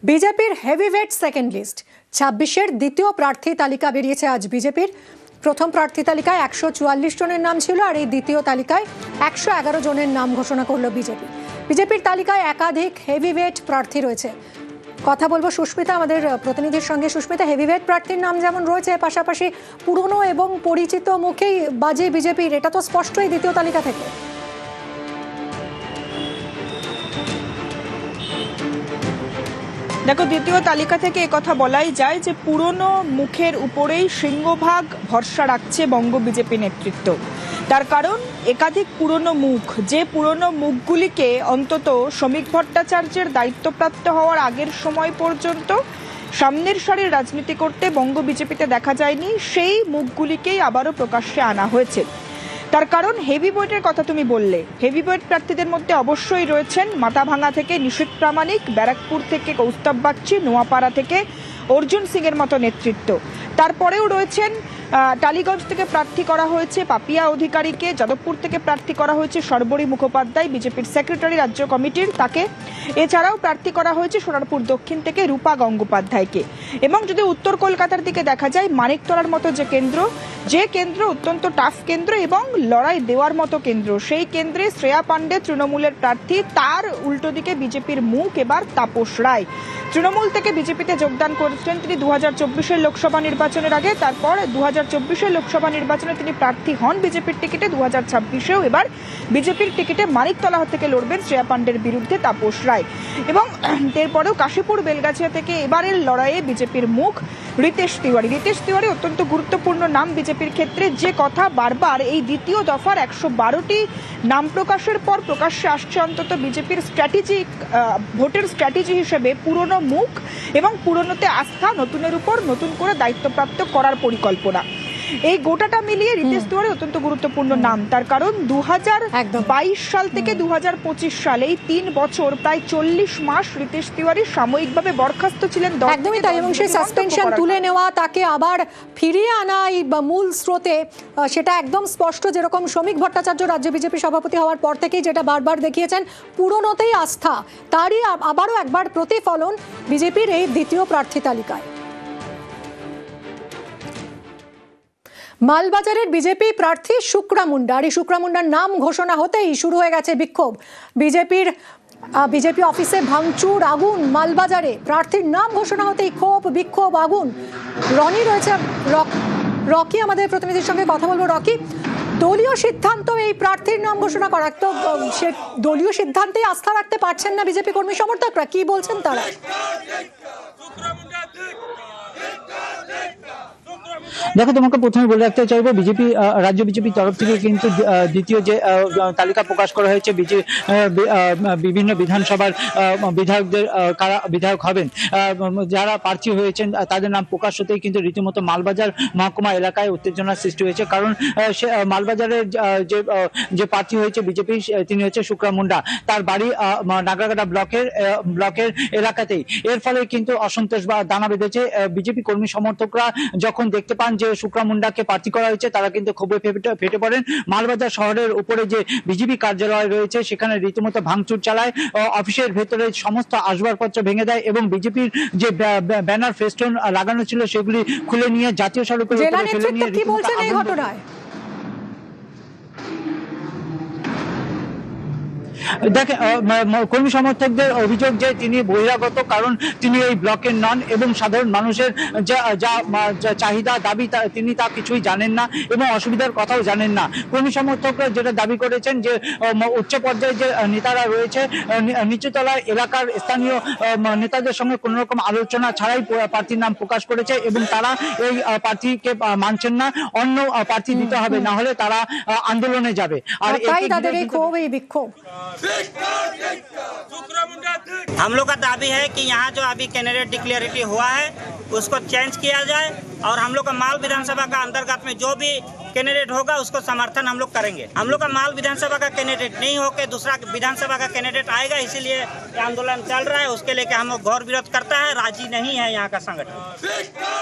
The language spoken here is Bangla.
বিজেপির হেভিওয়েট সেকেন্ড লিস্ট ২৬-এর দ্বিতীয় প্রার্থী তালিকা বেরিয়েছে আজ। বিজেপির প্রথম প্রার্থী তালিকায় ১৪৪ জনের নাম ছিল, আর এই দ্বিতীয় তালিকায় ১১১ জনের নাম ঘোষণা করলো বিজেপির তালিকায় একাধিক হেভিওয়েট প্রার্থী রয়েছে। কথা বলবো সুস্মিতা, আমাদের প্রতিনিধির সঙ্গে। সুস্মিতা, হেভিওয়েট প্রার্থীর নাম যেমন রয়েছে, পাশাপাশি পুরনো এবং পরিচিত মুখেই বাজে বিজেপির, এটা তো স্পষ্টই দ্বিতীয় তালিকা থেকে। দেখো, দ্বিতীয় তালিকা থেকে কথা বলাই যায় যে পুরনো মুখের উপরেই সিংহভাগ ভরসা রাখছে বঙ্গ বিজেপি নেতৃত্ব। তার কারণ একাধিক পুরনো মুখ, যে পুরনো মুখগুলিকে অন্তত শ্রমিক ভট্টাচার্যের দায়িত্বপ্রাপ্ত হওয়ার আগের সময় পর্যন্ত সামনের সারির রাজনীতি করতে বঙ্গ বিজেপিতে দেখা যায়নি, সেই মুখগুলিকেই আবারও প্রকাশ্যে আনা হয়েছে। তার কারণ হেভিওয়েটের কথা তুমি বললে, হেভিওয়েট প্রার্থীদের মধ্যে অবশ্যই রয়েছেন মাথাভাঙা থেকে নিশীথ প্রামাণিক, ব্যারাকপুর থেকে কৌস্তব বাগচি, নোয়াপাড়া থেকে অর্জুন সিং এর মতো নেতৃত্ব। তারপরেও রয়েছেন টালিগঞ্জ থেকে প্রার্থী করা হয়েছে পাপিয়া অধিকারীকে, যাদবপুর থেকে প্রার্থী করা হয়েছে সর্বরী মুখোপাধ্যায়, বিজেপির সেক্রেটারি রাজ্য কমিটির তাকে। এছাড়াও প্রার্থী করা হয়েছে সোনারপুর দক্ষিণ থেকে রূপা গঙ্গোপাধ্যায়কে। এবং যদি উত্তর কলকাতার দিকে দেখা যায়, মানিকতলার মতো যে কেন্দ্র অত্যন্ত টাফ কেন্দ্র এবং লড়াই দেওয়ার মতো কেন্দ্র, সেই কেন্দ্রে শ্রেয়া পাণ্ডে তৃণমূলের প্রার্থী। তার উল্টো দিকে বিজেপির মুখ এবার তাপস রায়। তৃণমূল থেকে বিজেপিতে যোগদান করেছিলেন তিনি ২০২৪-এর লোকসভা নির্বাচনের আগে। তারপর ২০২৪-এর লোকসভা নির্বাচনে তিনি প্রার্থী হন বিজেপির টিকিটে। ২০২৬-এও এবার বিজেপির টিকিটে মানিকতলা থেকে লড়বেন শ্রেয়া পাণ্ডের বিরুদ্ধে তাপস রায়। এবং এরপরেও কাশীপুর বেলগাছিয়া থেকে এবারের লড়াইয়ে বিজেপির মুখ রিতেশ তিওয়ারি অত্যন্ত গুরুত্বপূর্ণ নাম বিজেপির ক্ষেত্রে। যে কথা বারবার এই দ্বিতীয় দফার ১১২টি নাম প্রকাশের পর প্রকাশ্যে আসছে, অন্তত বিজেপির ভোটের স্ট্র্যাটেজি হিসেবে পুরনো মুখ এবং পুরনোতে আস্থা, নতুনের উপর নতুন করে দায়িত্বপ্রাপ্ত করার পরিকল্পনা। এই গোটাটা মিলিয়ে রিতেশ তিওয়ারি অত্যন্ত গুরুত্বপূর্ণ নাম। তার কারণ ২০২২ সাল থেকে ২০২৫ সাল, এই ৩ বছর প্রায় ৪০ মাস রিতেশ তিওয়ারি সাময়িকভাবে বরখাস্ত ছিলেন। একদমই তাই, এবং সেই সাসপেনশন তুলে নেওয়া, তাকে আবার ফিরিয়ে আনা এই মূল স্রোতে, সেটা একদম স্পষ্ট। যেরকম শ্রমিক ভট্টাচার্য রাজ্য বিজেপি সভাপতি হওয়ার পর থেকেই যেটা বারবার দেখিয়েছেন, পুরনোতেই আস্থা, তারই আবারও একবার প্রতিফলন বিজেপির এই দ্বিতীয় প্রার্থী তালিকায়। মালবাজারের বিজেপি প্রার্থী শুক্রা মুন্ডা, আর এই শুক্রা মুন্ডার নাম ঘোষণা হতেই শুরু হয়ে গেছে বিক্ষোভ। বিজেপি অফিসে ভাঙচুর, আগুন। মালবাজারে প্রার্থীর নাম ঘোষণা হতেই ক্ষোভ, বিক্ষোভ, আগুন। রনি রয়েছে, রকি আমাদের প্রতিনিধির সঙ্গে কথা বলবো। রকি, দলীয় সিদ্ধান্ত এই প্রার্থীর নাম ঘোষণা করা, তো সে দলীয় সিদ্ধান্তেই আস্থা রাখতে পারছেন না বিজেপি কর্মী সমর্থকরা, কি বলছেন তারা? দেখো, তোমাকে প্রথমে বলে রাখতে চাইবো, বিজেপি রাজ্য বিজেপির তরফ থেকে কিন্তু দ্বিতীয় যে তালিকা প্রকাশ করা হয়েছে, বিভিন্ন বিধানসভার বিধায়কদের, কারা বিধায়ক হবেন, যারা প্রার্থী হয়েছেন তাদের নাম প্রকাশ হতেই কিন্তু রীতিমতো মালবাজার মহকুমা এলাকায় উত্তেজনার সৃষ্টি হয়েছে। কারণ মালবাজারের যে প্রার্থী হয়েছে বিজেপি, তিনি হচ্ছে শুক্রা মুন্ডা। তার বাড়ি নাগরাকাটা ব্লকের এলাকাতেই। এর ফলে কিন্তু অসন্তোষ বা দানা বেঁধেছে। বিজেপি কর্মী সমর্থকরা যখন দেখতে পান যে শুক্রা মুন্ডাকে প্রার্থী করা হয়েছে, তারা কিন্তু ক্ষোভে ফেটে পড়েন। মালবাজার শহরের উপরে যে বিজেপি কার্যালয় রয়েছে, সেখানে রীতিমতো ভাঙচুর চালায়, অফিসের ভেতরে সমস্ত আসবাবপত্র ভেঙে দেয় এবং বিজেপির যে ব্যানার ফেস্টুন লাগানো ছিল সেগুলি খুলে নিয়ে জাতীয় সড়কের উপরে ফেলে নিয়ে দেখে। কর্মী সমর্থকদের অভিযোগ যে তিনি বহিরাগত, কারণ তিনি এই ব্লকের নন এবং সাধারণ মানুষের যা চাহিদা দাবি তিনি তা কিছুই জানেন না এবং অসুবিধার কথাও জানেন না। কর্মী সমর্থকরা যেটা দাবি করেছেন যে উচ্চ পর্যায়ে যে নেতারা রয়েছে, নিচুতলার এলাকার স্থানীয় নেতাদের সঙ্গে কোনো রকম আলোচনা ছাড়াই প্রার্থীর নাম প্রকাশ করেছে এবং তারা এই প্রার্থীকে মানছেন না, অন্য প্রার্থী দিতে হবে, না হলে তারা আন্দোলনে যাবে। আর এই বিক্ষোভ। हम लोग का दावी है कि यहाँ जो अभी कैंडिडेट डिक्लेरेटिव हुआ है उसको चेंज किया जाए और हम लोग का माल विधानसभा का अंतर्गत में जो भी कैंडिडेट होगा उसको समर्थन हम लोग करेंगे। हम लोग का माल विधानसभा का कैंडिडेट नहीं होकर दूसरा विधानसभा का कैंडिडेट आएगा, इसीलिए आंदोलन चल रहा है। उसके लेके हम लोग घोर विरोध करता है, राजी नहीं है यहाँ का संगठन।